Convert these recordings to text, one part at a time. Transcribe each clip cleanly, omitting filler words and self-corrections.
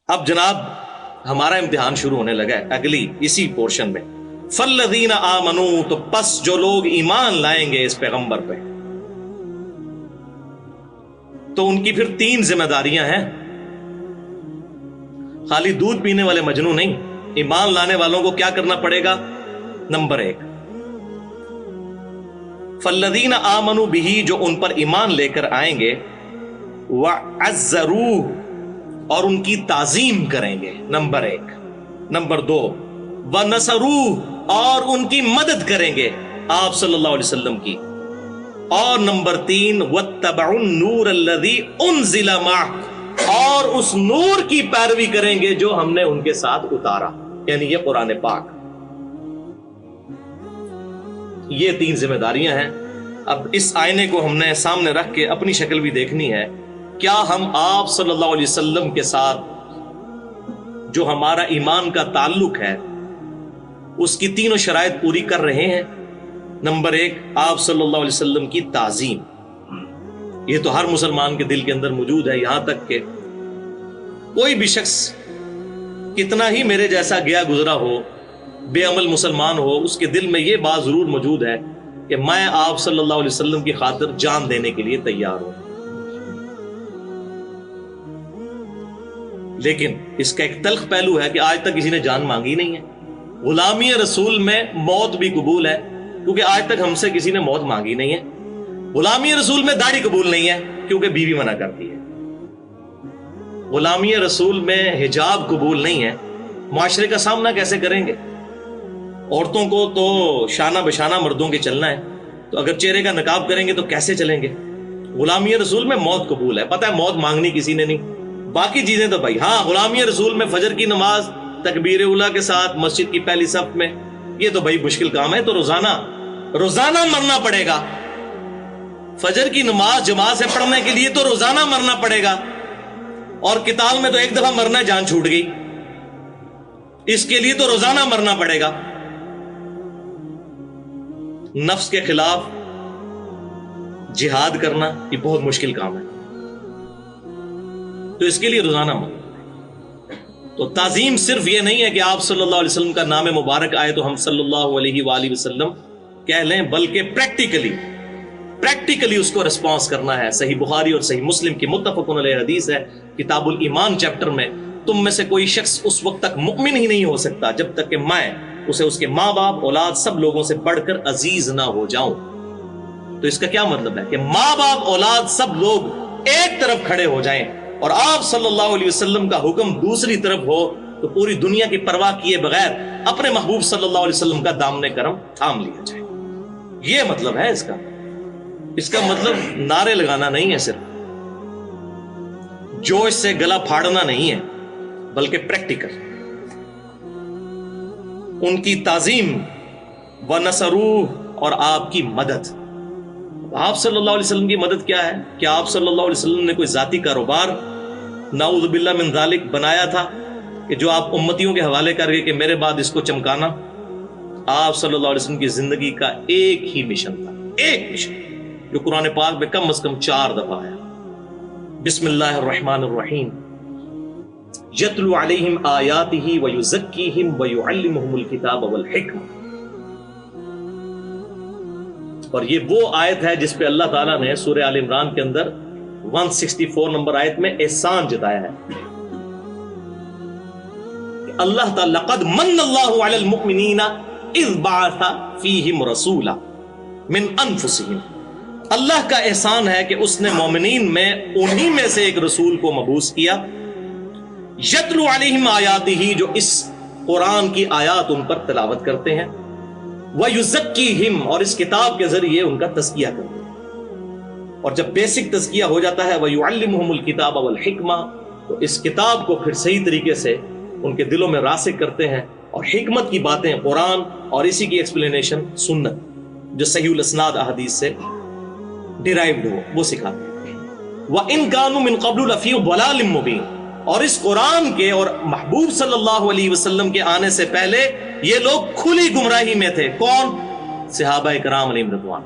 اب جناب ہمارا امتحان شروع ہونے لگا ہے اگلی اسی پورشن میں. فالذین آمنوا، تو پس جو لوگ ایمان لائیں گے اس پیغمبر پہ، تو ان کی پھر 3 ذمہ داریاں ہیں. خالی دودھ پینے والے مجنو نہیں، ایمان لانے والوں کو کیا کرنا پڑے گا؟ نمبر 1، فالذین آمنوا بہ، جو ان پر ایمان لے کر آئیں گے، وعزروہ، اور ان کی تعظیم کریں گے، نمبر 1. نمبر 2، ونصروہ، اور ان کی مدد کریں گے آپ صلی اللہ علیہ وسلم کی. اور نمبر 3، واتبعوا النور الذی انزل معہ، اور اس نور کی پیروی کریں گے جو ہم نے ان کے ساتھ اتارا، یعنی یہ قرآن پاک. یہ 3 ذمہ داریاں ہیں. اب اس آئینے کو ہم نے سامنے رکھ کے اپنی شکل بھی دیکھنی ہے. کیا ہم آپ صلی اللہ علیہ وسلم کے ساتھ جو ہمارا ایمان کا تعلق ہے اس کی 3 شرائط پوری کر رہے ہیں؟ نمبر 1، آپ صلی اللہ علیہ وسلم کی تعظیم. یہ تو ہر مسلمان کے دل کے اندر موجود ہے، یہاں تک کہ کوئی بھی شخص کتنا ہی میرے جیسا گیا گزرا ہو، بے عمل مسلمان ہو، اس کے دل میں یہ بات ضرور موجود ہے کہ میں آپ صلی اللہ علیہ وسلم کی خاطر جان دینے کے لیے تیار ہوں. لیکن اس کا ایک تلخ پہلو ہے کہ آج تک کسی نے جان مانگی نہیں ہے. غلامی رسول میں موت بھی قبول ہے کیونکہ آج تک ہم سے کسی نے موت مانگی نہیں ہے. غلامی رسول میں داڑھی قبول نہیں ہے کیونکہ بیوی منع کرتی ہے. غلامی رسول میں حجاب قبول نہیں ہے. معاشرے کا سامنا کیسے کریں گے؟ عورتوں کو تو شانہ بشانہ مردوں کے چلنا ہے، تو اگر چہرے کا نقاب کریں گے تو کیسے چلیں گے؟ غلامی رسول میں موت قبول ہے. پتہ ہے موت مانگنی کسی نے نہیں. باقی چیزیں تو بھائی ہاں، غلامی رسول میں فجر کی نماز تکبیر اولیٰ کے ساتھ مسجد کی پہلی صف میں، یہ تو بھائی مشکل کام ہے، تو روزانہ مرنا پڑے گا. فجر کی نماز جماعت سے پڑھنے کے لیے تو روزانہ مرنا پڑے گا، اور قتال میں تو ایک دفعہ مرنا ہے، جان چھوٹ گئی، اس کے لیے تو روزانہ مرنا پڑے گا. نفس کے خلاف جہاد کرنا یہ بہت مشکل کام ہے، تو اس کے لیے روزانہ مرنا. تو تعظیم صرف یہ نہیں ہے کہ آپ صلی اللہ علیہ وسلم کا نام مبارک آئے تو ہم صلی اللہ علیہ وآلہ وسلم کہہ لیں، بلکہ پریکٹیکلی اس کو ریسپانس کرنا ہے. صحیح بخاری اور صحیح مسلم کی متفق علیہ حدیث ہے، کتاب الایمان چیپٹر میں، تم میں سے کوئی شخص اس وقت تک مؤمن ہی نہیں ہو سکتا جب تک کہ میں اسے اس کے ماں باپ اولاد سب لوگوں سے بڑھ کر عزیز نہ ہو جاؤں. تو اس کا کیا مطلب ہے کہ ماں باپ اولاد سب لوگ ایک طرف کھڑے ہو جائیں اور آپ صلی اللہ علیہ وسلم کا حکم دوسری طرف ہو، تو پوری دنیا کی پرواہ کیے بغیر اپنے محبوب صلی اللہ علیہ وسلم کا دامن کرم تھام لیا جائے. یہ مطلب ہے اس کا مطلب نعرے لگانا نہیں ہے، صرف جوش سے گلا پھاڑنا نہیں ہے، بلکہ پریکٹیکل. ان کی تعظیم، ونصروہ، اور آپ کی مدد. آپ صلی اللہ علیہ وسلم کی مدد کیا ہے؟ کیا آپ صلی اللہ علیہ وسلم نے کوئی ذاتی کاروبار نعوذ باللہ من ذالک بنایا تھا کہ جو آپ امتیوں کے حوالے کر گئے کہ میرے بعد اس کو چمکانا؟ آپ صلی اللہ علیہ وسلم کی زندگی کا ایک ہی مشن تھا، ایک مشن جو قرآن پاک میں کم از کم 4 دفعہ ہے. بسم اللہ الرحمن الرحیم، یتلو علیہم آیاتہ ویزکیہم ویعلمہم الکتاب والحکمہ. اور یہ وہ آیت ہے جس پہ اللہ تعالیٰ نے سورہ آل عمران کے اندر 164 نمبر آیت میں احسان جتایا ہے کہ اللہ تعالیٰ لقد من اللہ علی المؤمنین اذ بعث فیہم رسولا من انفسہم. اللہ کا احسان ہے کہ اس نے مومنین میں انہی میں سے ایک رسول کو مبعوث کیا، یتلو علیہم آیاتہ، جو اس قرآن کی آیات ان پر تلاوت کرتے ہیں، وَيُزَكِّيهِمْ، اور اس کتاب کے ذریعے ان کا تزکیہ کرتے ہیں. اور جب بیسک تزکیہ ہو جاتا ہے وَيُعَلِّمُهُمُ الْكِتَابَ وَالْحِكْمَةَ، تو اس کتاب کو پھر صحیح طریقے سے ان کے دلوں میں راسخ کرتے ہیں، اور حکمت کی باتیں قرآن اور اسی کی ایکسپلینیشن سنت جو صحیح الاسناد احادیث سے ڈیرائیوڈ ہو وہ سکھاتے ہیں. وَإِن كَانُوا مِن قَبْلُ لَفِي ضَلَالٍ مُبِينٍ، اور اس قرآن کے اور محبوب صلی اللہ علیہ وسلم کے آنے سے پہلے یہ لوگ کھلی گمراہی میں تھے. کون؟ صحابہ اکرام علیہم رضوان.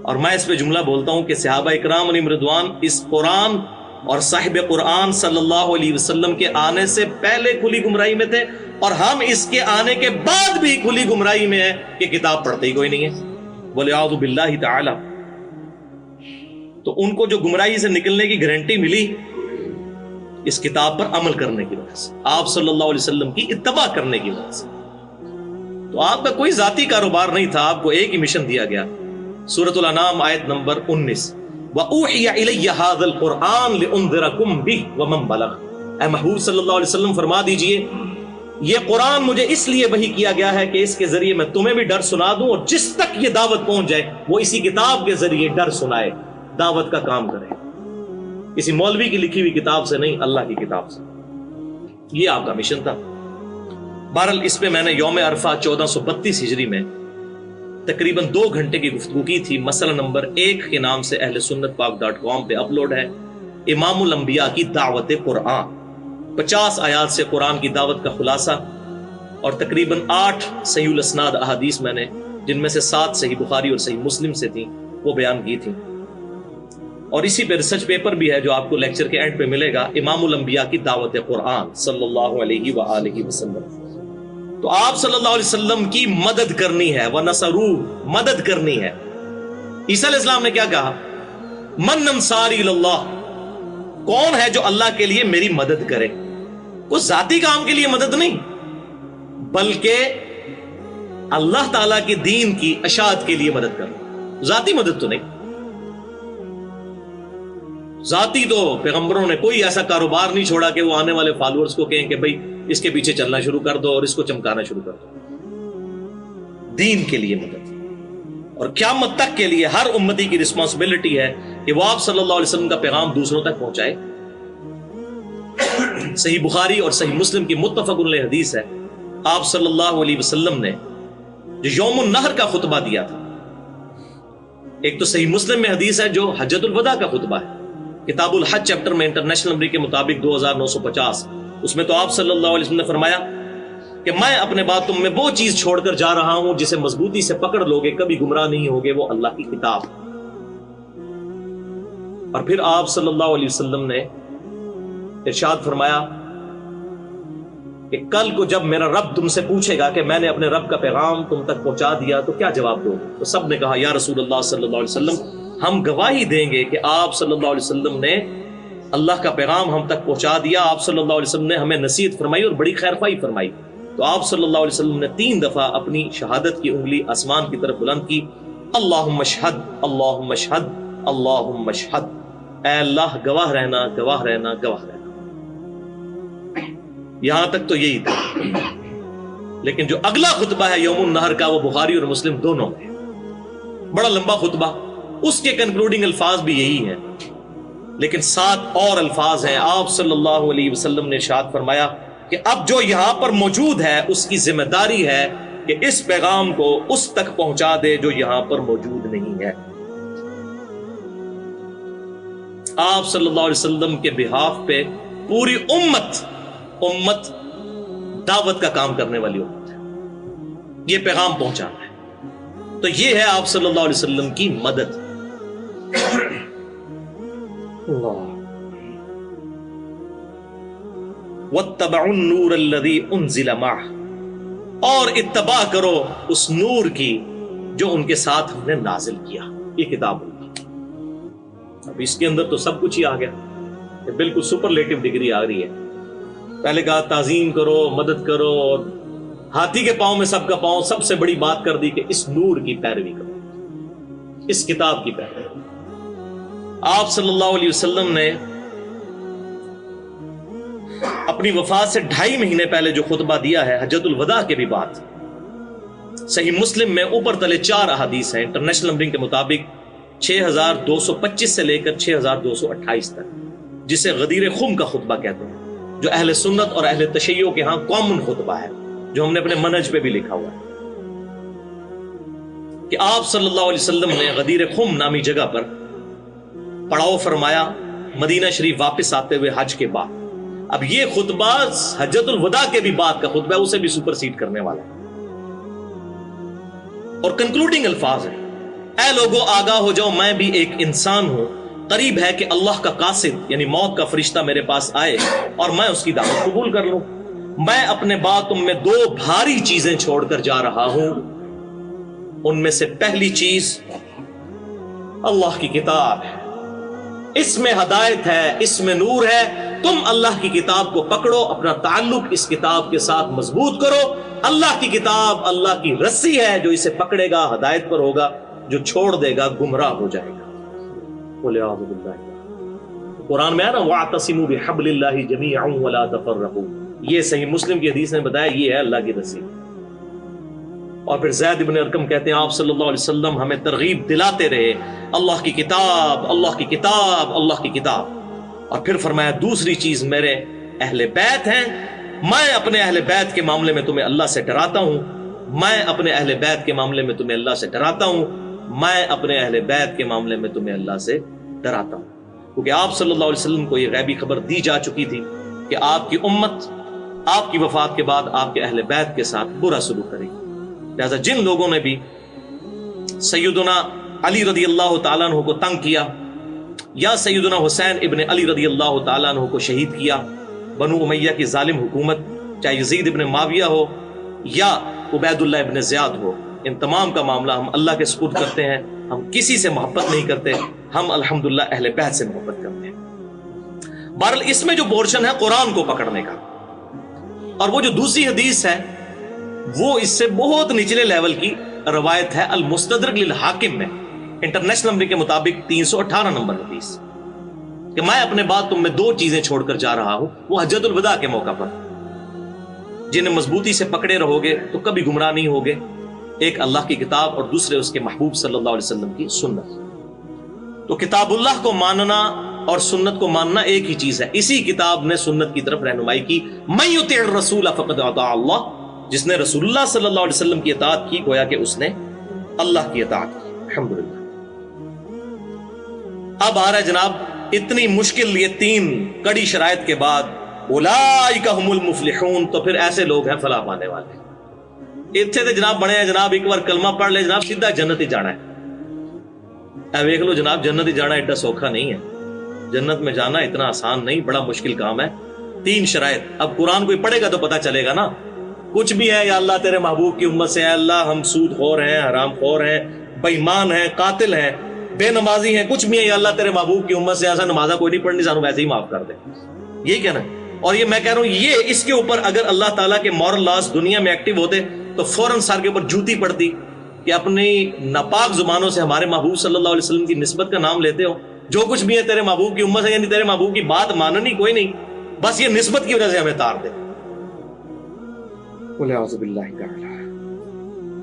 اور میں اس پہ جملہ بولتا ہوں کہ صحابہ اکرام علیہم رضوان اس قرآن اور صاحب قرآن صلی اللہ علیہ وسلم کے آنے سے پہلے کھلی گمراہی میں تھے، اور ہم اس کے آنے کے بعد بھی کھلی گمراہی میں ہیں کہ کتاب پڑھتے ہی کوئی نہیں ہے، وَلِعَوْذُ بِاللَّهِ تَعَالَى۔ تو ان کو جو گمراہی سے نکلنے کی گارنٹی ملی اس کتاب پر عمل کرنے کی وجہ سے، آپ صلی اللہ علیہ وسلم کی اتباع کرنے کی وجہ سے۔ تو آپ کا کوئی ذاتی کاروبار نہیں تھا، آپ کو ایک ہی مشن دیا گیا۔ سورۃ الانعام آیت نمبر 19، وَأُوحِيَ إِلَيَّ هَذَا الْقُرْآنُ لِأُنذِرَكُم بِهِ وَمَن بَلَغَ۔ اے محبوب صلی اللہ علیہ وسلم فرما دیجئے یہ قرآن مجھے اس لیے وحی کیا گیا ہے کہ اس کے ذریعے میں تمہیں بھی ڈر سنا دوں، اور جس تک یہ دعوت پہنچ جائے وہ اسی کتاب کے ذریعے ڈر سنائے، دعوت کا کام کرے، کسی مولوی کی لکھی ہوئی کتاب سے نہیں، اللہ کی کتاب سے۔ یہ آپ کا مشن تھا۔ بہرحال اس پہ میں نے یوم عرفہ 1432 ہجری میں تقریباً 2 گھنٹے کی گفتگو کی تھی۔ مسئلہ نمبر 1 کے نام سے اہل سنت پاک.com پہ اپلوڈ ہے، امام الانبیاء کی دعوت قرآن، 50 آیات سے قرآن کی دعوت کا خلاصہ، اور تقریباً 8 صحیح الاسناد احادیث میں نے، جن میں سے 7 صحیح بخاری اور صحیح مسلم سے تھیں، وہ بیان کی تھیں۔ اور اسی پہ ریسرچ پیپر بھی ہے جو آپ کو لیکچر کے اینڈ پہ ملے گا، امام الانبیاء کی دعوت قرآن صلی اللہ علیہ وآلہ وسلم۔ تو آپ صلی اللہ علیہ وسلم کی مدد کرنی ہے، وَنَصَرُوهُ، مدد کرنی ہے۔ عیسیٰ علیہ السلام نے کیا کہا؟ مَنْ أَنصَارِي إِلَى اللَّهِ، کون ہے جو اللہ کے لیے میری مدد کرے؟ کوئی ذاتی کام کے لیے مدد نہیں، بلکہ اللہ تعالیٰ کے دین کی اشاعت کے لیے مدد کرنا، ذاتی مدد تو نہیں۔ ذاتی تو پیغمبروں نے کوئی ایسا کاروبار نہیں چھوڑا کہ وہ آنے والے فالوورز کو کہیں کہ بھئی اس کے پیچھے چلنا شروع کر دو اور اس کو چمکانا شروع کر دو۔ دین کے لیے مدد، اور قیامت تک کے لیے ہر امتی کی رسپانسبلٹی ہے کہ وہ آپ صلی اللہ علیہ وسلم کا پیغام دوسروں تک پہنچائے۔ صحیح بخاری اور صحیح مسلم کی متفق علیہ حدیث ہے، آپ صلی اللہ علیہ وسلم نے جو یوم النحر کا خطبہ دیا تھا، ایک تو صحیح مسلم میں حدیث ہے جو حجۃ الوداع کا خطبہ ہے، کتاب الحج چیپٹر میں انٹرنیشنل نمبر کے مطابق 2950، اس میں تو آپ صلی اللہ علیہ وسلم نے فرمایا کہ میں اپنے بعد تم میں وہ چیز چھوڑ کر جا رہا ہوں جسے مضبوطی سے پکڑ لوگے کبھی گمراہ نہیں ہوگے، وہ اللہ کی کتاب۔ اور پھر آپ صلی اللہ علیہ وسلم نے ارشاد فرمایا کہ کل کو جب میرا رب تم سے پوچھے گا کہ میں نے اپنے رب کا پیغام تم تک پہنچا دیا تو کیا جواب دو؟ تو سب نے کہا یا رسول اللہ صلی اللہ علیہ وسلم، ہم گواہی دیں گے کہ آپ صلی اللہ علیہ وسلم نے اللہ کا پیغام ہم تک پہنچا دیا، آپ صلی اللہ علیہ وسلم نے ہمیں نصیحت فرمائی اور بڑی خیر خواہی فرمائی۔ تو آپ صلی اللہ علیہ وسلم نے 3 دفعہ اپنی شہادت کی انگلی آسمان کی طرف بلند کی، اللہم اشہد، اللہم اشہد، اللہم اشہد، اے اللہ گواہ رہنا، گواہ رہنا، گواہ رہنا۔ یہاں تک تو یہی تھا، لیکن جو اگلا خطبہ ہے یوم النحر کا، وہ بخاری اور مسلم دونوں میں، بڑا لمبا خطبہ، اس کے کنکلوڈنگ الفاظ بھی یہی ہیں، لیکن 7 اور الفاظ ہیں۔ آپ صلی اللہ علیہ وسلم نے ارشاد فرمایا کہ اب جو یہاں پر موجود ہے اس کی ذمہ داری ہے کہ اس پیغام کو اس تک پہنچا دے جو یہاں پر موجود نہیں ہے۔ آپ صلی اللہ علیہ وسلم کے بہاف پہ پوری امت دعوت کا کام کرنے والی امت ہے، یہ پیغام پہنچانا ہے۔ تو یہ ہے آپ صلی اللہ علیہ وسلم کی مدد۔ وَاتَّبَعُوا النُّورَ الَّذِي أُنزِلَ مَعَهُ، اور اتباع کرو اس نور کی جو ان کے ساتھ ہم نے نازل کیا، یہ کتاب اللہ۔ اب اس کے اندر تو سب کچھ ہی آ گیا، یہ بالکل سپرلیٹو ڈگری آ رہی ہے۔ پہلے کہا تعظیم کرو، مدد کرو، اور ہاتھی کے پاؤں میں سب کا پاؤں، سب سے بڑی بات کر دی کہ اس نور کی پیروی کرو، اس کتاب کی پیروی کرو۔ آپ صلی اللہ علیہ وسلم نے اپنی وفات سے 2.5 مہینے پہلے جو خطبہ دیا ہے حجۃ الوداع کے بھی بات، صحیح مسلم میں اوپر تلے 4 احادیث ہیں انٹرنیشنل نمبرنگ کے مطابق 6225 سے لے کر 6228 تک، جسے غدیر خم کا خطبہ کہتے ہیں، جو اہل سنت اور اہل تشیع کے ہاں کامن خطبہ ہے، جو ہم نے اپنے منہج پہ بھی لکھا ہوا ہے کہ آپ صلی اللہ علیہ وسلم نے غدیر خم نامی جگہ پر پڑاؤ فرمایا مدینہ شریف واپس آتے ہوئے حج کے بعد۔ اب یہ خطبہ حجۃ الوداع کے بھی بعد کا خطبہ ہے، اسے بھی سپرسیڈ کرنے والا ہے، اور کنکلوڈنگ الفاظ ہیں، اے لوگو آگاہ ہو جاؤ، میں بھی ایک انسان ہوں، قریب ہے کہ اللہ کا قاصد یعنی موت کا فرشتہ میرے پاس آئے اور میں اس کی دعوت قبول کر لوں. میں اپنے بعد تم میں 2 بھاری چیزیں چھوڑ کر جا رہا ہوں. ان میں سے پہلی چیز اللہ کی کتاب ہے. اس میں ہدایت ہے, اس میں نور ہے. تم اللہ کی کتاب کو پکڑو, اپنا تعلق اس کتاب کے ساتھ مضبوط کرو. اللہ کی کتاب اللہ کی رسی ہے, جو اسے پکڑے گا ہدایت پر ہوگا, جو چھوڑ دے گا گمراہ ہو جائے گا. قرآن میں ہے نا وَاعْتَصِمُوا بِحَبْلِ اللَّهِ جَمِيعًا وَلَا تَفَرَّقُوا. یہ صحیح مسلم کی حدیث نے بتایا یہ ہے اللہ کی رسی. اور پھر زید بن ارقم کہتے ہیں آپ صلی اللہ علیہ وسلم ہمیں ترغیب دلاتے رہے اللہ کی کتاب, اللہ کی کتاب, اللہ کی کتاب. اور پھر فرمایا دوسری چیز میرے اہل بیت ہیں. میں اپنے اہل بیت کے معاملے میں تمہیں اللہ سے ڈراتا ہوں. میں اپنے اہل بیت کے معاملے میں تمہیں اللہ سے ڈراتا ہوں. میں اپنے اہل بیت کے معاملے میں تمہیں اللہ سے ڈراتا ہوں. کیونکہ آپ صلی اللہ علیہ وسلم کو یہ غیبی خبر دی جا چکی تھی کہ آپ کی امت آپ کی وفات کے بعد آپ کے اہل بیت کے ساتھ برا سلوک کرے گی. لہذا جن لوگوں نے بھی سیدنا علی رضی اللہ تعالیٰ عنہ کو تنگ کیا یا سیدنا حسین ابن علی رضی اللہ تعالیٰ عنہ کو شہید کیا, بنو امیہ کی ظالم حکومت, چاہے یزید ابن معاویہ ہو یا عبید اللہ ابن زیاد ہو, ان تمام کا معاملہ ہم اللہ کے سپرد کرتے ہیں. ہم کسی سے محبت نہیں کرتے, ہم الحمدللہ اہل بیت سے محبت کرتے ہیں. بہرحال اس میں جو پورشن ہے قرآن کو پکڑنے کا, اور وہ جو دوسری حدیث ہے وہ اس سے بہت نچلے لیول کی روایت ہے المستدرک للحاکم میں, انٹرنیشنل نمبر کے مطابق 318 نمبر حدیث, کہ میں اپنے بعد تم میں 2 چیزیں چھوڑ کر جا رہا ہوں. وہ حجۃ الوداع کے موقع پر جنہیں مضبوطی سے پکڑے رہو گے تو کبھی گمراہ نہیں ہوگے. ایک اللہ کی کتاب اور دوسرے اس کے محبوب صلی اللہ علیہ وسلم کی سنت. تو کتاب اللہ کو ماننا اور سنت کو ماننا ایک ہی چیز ہے. اسی کتاب نے سنت کی طرف رہنمائی کی. من یطع الرسول فقد اطاع اللہ, جس نے رسول اللہ صلی اللہ علیہ وسلم کی اطاعت کی گویا کہ اس نے اللہ کی اطاعت کی. الحمدللہ. اب آ رہا ہے جناب اتنی مشکل یہ 3 کڑی شرائط کے بعد, اولئک هم المفلحون, تو پھر ایسے لوگ ہیں فلاح پانے والے. اتنے تو جناب بڑے ہیں جناب, ایک بار کلمہ پڑھ لے جناب سیدھا جنت ہی جانا ہے. دیکھ لو جناب جنت ہی جانا ایڈا سوکھا نہیں ہے. جنت میں جانا اتنا آسان نہیں, بڑا مشکل کام ہے. 3 شرائط. اب قرآن کوئی پڑھے گا تو پتہ چلے گا نا. کچھ بھی ہے یا اللہ تیرے محبوب کی امت سے, ہے اللہ ہم سود خور ہیں, حرام خور ہیں, بے ایمان ہیں, قاتل ہیں, بے نمازی ہیں, کچھ بھی ہے یا اللہ تیرے محبوب کی امت سے ایسا نمازہ کوئی نہیں پڑھنی, سانو ویسے ہی معاف کر دے. یہی کہنا ہے. اور یہ میں کہہ رہا ہوں یہ اس کے اوپر اگر اللہ تعالیٰ کے مورل لاز دنیا میں ایکٹیو ہوتے تو فوراً سر کے اوپر جوتی پڑتی کہ اپنی ناپاک زبانوں سے ہمارے محبوب صلی اللہ علیہ وسلم کی نسبت کا نام لیتے ہو. جو کچھ بھی ہے تیرے محبوب کی امت سے, یعنی تیرے محبوب کی بات ماننی کوئی نہیں, بس یہ نسبت کی وجہ سے ہمیں تار دے.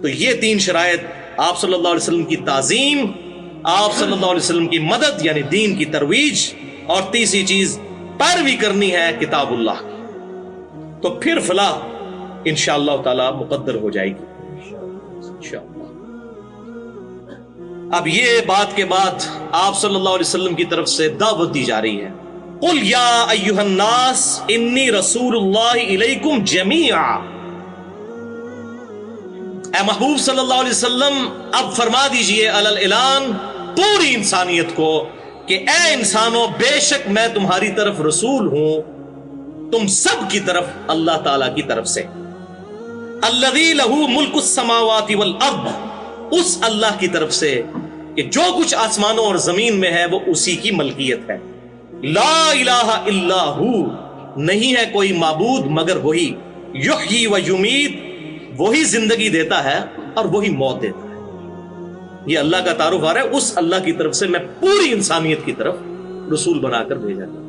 تو یہ 3 شرائط, آپ صلی اللہ علیہ وسلم کی تعظیم, آپ صلی اللہ علیہ وسلم کی مدد یعنی دین کی ترویج, اور تیسری چیز پیروی کرنی ہے کتاب اللہ کی. تو پھر فلاح انشاءاللہ تعالی مقدر ہو جائے گی انشاءاللہ. اب یہ بات کے بعد آپ صلی اللہ علیہ وسلم کی طرف سے دعوت دی جا رہی ہے. قل یا ایھا الناس انی رسول اللہ الیکم جمیعا. اے محبوب صلی اللہ علیہ وسلم اب فرما دیجئے علی الاعلان پوری انسانیت کو کہ اے انسانوں بے شک میں تمہاری طرف رسول ہوں, تم سب کی طرف اللہ تعالی کی طرف سے. الذی لہ ملک السماوات والارض, اس اللہ کی طرف سے کہ جو کچھ آسمانوں اور زمین میں ہے وہ اسی کی ملکیت ہے. لا الہ الا ہو, نہیں ہے کوئی معبود مگر وہی. یحیی و یمیت, وہی زندگی دیتا ہے اور وہی موت دیتا ہے. یہ اللہ کا تعارف آ رہا ہے. اس اللہ کی طرف سے میں پوری انسانیت کی طرف رسول بنا کر بھیجا تھا.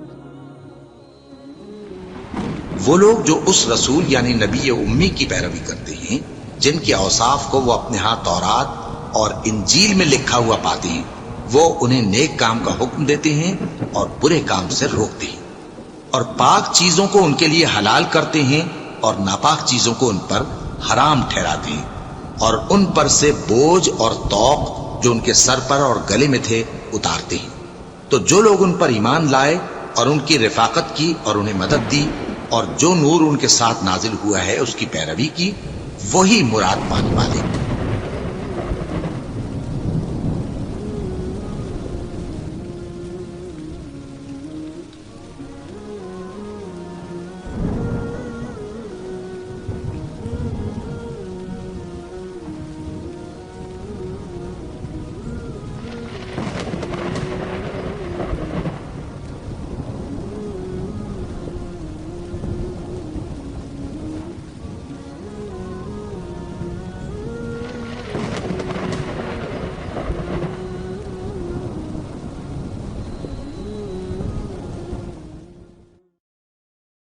وہ لوگ جو اس رسول یعنی نبی امی کی پیروی کرتے ہیں جن کے اوصاف کو وہ اپنے ہاں تورات اور انجیل میں لکھا ہوا پاتے ہیں, وہ انہیں نیک کام کا حکم دیتے ہیں اور برے کام سے روکتے ہیں, اور پاک چیزوں کو ان کے لیے حلال کرتے ہیں اور ناپاک چیزوں کو ان پر حرام ٹھہراتے ہیں, اور ان پر سے بوجھ اور طوق جو ان کے سر پر اور گلے میں تھے اتارتے ہیں. تو جو لوگ ان پر ایمان لائے اور ان کی رفاقت کی اور انہیں مدد دی, اور جو نور ان کے ساتھ نازل ہوا ہے اس کی پیروی کی, وہی مراد پانے والے.